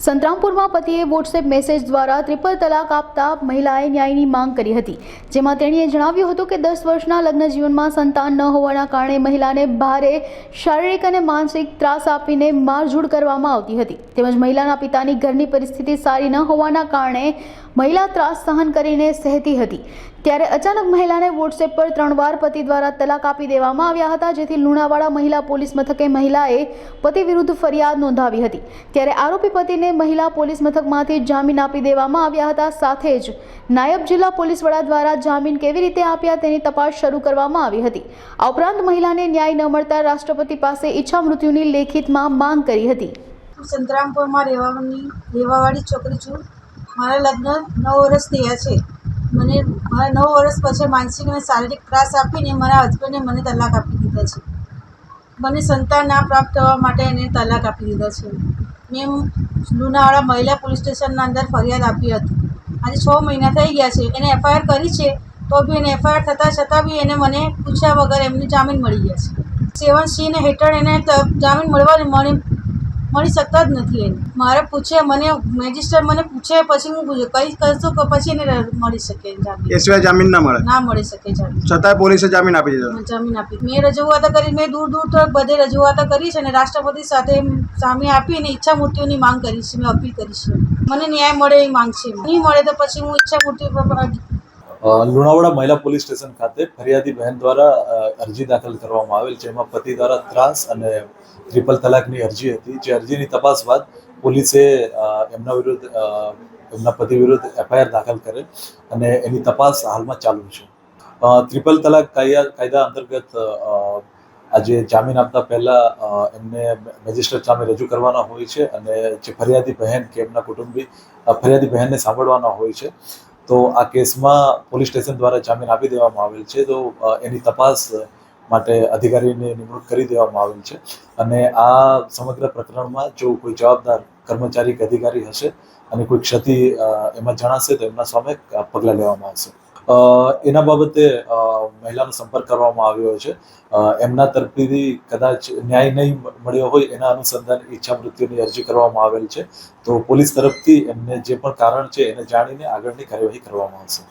સંતરામપુરમાં પતિએ WhatsApp message દ્વારા triple તલાક આપતા મહિલાએ ન્યાયની માંગ કરી હતી, જેમાં તેણીએ જણાવ્યું હતું કે 10 વર્ષના લગ્ન જીવનમાં સંતાન ન હોવાના કારણે મહિલાને ભારે શારીરિક અને માનસિક ત્રાસ આપીને મારઝૂડ કરવામાં આવતી હતી, તેમજ મહિલાના પિતાની ઘરની પરિસ્થિતિ સારી ન હોવાના કારણે મહિલા ત્રાસ સહન કરીને સહેતી હતી। ત્યારે અચાનક મહિલાને વોટ્સએપ પર 3 વાર પતિ દ્વારા તલાક આપી દેવામાં આવ્યા હતા, જેથી લુણાવાડા મહિલા પોલીસ મથકે મહિલાએ પતિ વિરુદ્ધ ફરિયાદ નોંધાવી હતી। ત્યારે આરોપી પતિને મહિલા પોલીસ મથકમાંથી જામીન આપી દેવામાં આવ્યા હતા। સાથે જ નાયબ જિલ્લા પોલીસ વડા દ્વારા જામીન કેવી રીતે આપ્યા તેની તપાસ શરૂ કરવામાં આવી હતી। આ ઉપરાંત મહિલાને ન્યાય ન મળતા રાષ્ટ્રપતિ પાસે ઈચ્છા મૃત્યુની લેખિતમાં માંગ કરી હતી। સંતરામપુરમાં રહેવાવાળી છોકરી છું। મારા લગ્ન 9 વર્ષ થયા છે। મને મારા 9 વર્ષ પછી માનસિક અને શારીરિક ત્રાસ આપીને મારા હસબન્ડે મને તલાક આપી દીધા છે। મને સંતાન ના પ્રાપ્ત થવા માટે એને તલાક આપી દીધા છે। મેં લુણાવાડા મહિલા પોલીસ સ્ટેશનના અંદર ફરિયાદ આપી હતી। આજે 6 મહિના થઈ ગયા છે। એને FIR કરી છે, તો બી એને FIR થતાં છતાં બી એને મને પૂછ્યા વગર એમને જામીન મળી ગયા છે। 7C ને હેઠળ એને જામીન મળી શકતા જ નથી। એને મારે પૂછે, મને મેજિસ્ટ્રેટ મને પૂછે પછી હું કઈ કરશું કે પછી એને મળી શકે જામીન। એ સિવાય જામીન ના મળી શકે જામીન, છતાંય પોલીસે જામીન આપી દીધો। જામીન આપી। મેં રજૂઆતો કરી, મેં દૂર તક બધે રજૂઆતો કરી છે અને રાષ્ટ્રપતિ સાથે સામે આપીને ઈચ્છા મૃત્યુની માંગ કરી છે। મેં અપીલ કરી છે। મને ન્યાય મળે એ માંગ છે। નહીં મળે તો પછી હું ઈચ્છા મૃત્યુ લુણાવાડા મહિલા પોલીસ સ્ટેશન ખાતે ફરિયાદી બહેન દ્વારા અરજી દાખલ કરવામાં આવેલ, જેમાં પતિ દ્વારા ત્રાસ અને ટ્રિપલ તલાકની અરજી હતી। જે અરજીની તપાસ બાદ પોલીસે એમના પતિ વિરુદ્ધ FIR દાખલ કરેલ અને એની તપાસ હાલમાં ચાલુ છે। ટ્રિપલ તલાક કાયદા અંતર્ગત આજે જામીન આપતા પહેલા એમને મેજિસ્ટ્રેટ સામે રજૂ કરવાના હોય છે અને જે ફરિયાદી બહેન કે એમના કુટુંબી ફરિયાદી બહેનને સાંભળવાના હોય છે। તો આ કેસમાં પોલીસ સ્ટેશન દ્વારા જામીન આપી દેવામાં આવેલ છે। તો એની તપાસ માટે અધિકારીની નિમણૂક કરી દેવામાં આવેલ છે અને આ સમગ્ર પ્રકરણમાં જો કોઈ જવાબદાર કર્મચારી કે અધિકારી હશે અને કોઈ ક્ષતિ એમાં જણાશે તો એમના સામે પગલાં લેવામાં આવશે। એના બાબતે મહિલાનો સંપર્ક કરવામાં આવ્યો છે। એમના તરફથી કદાચ ન્યાય નહીં મળ્યો હોય એના અનુસંધાને ઈચ્છા મૃત્યુની અરજી કરવામાં આવેલ છે। તો પોલીસ તરફથી એમને જે પણ કારણ છે એને જાણીને આગળની કાર્યવાહી કરવામાં આવશે।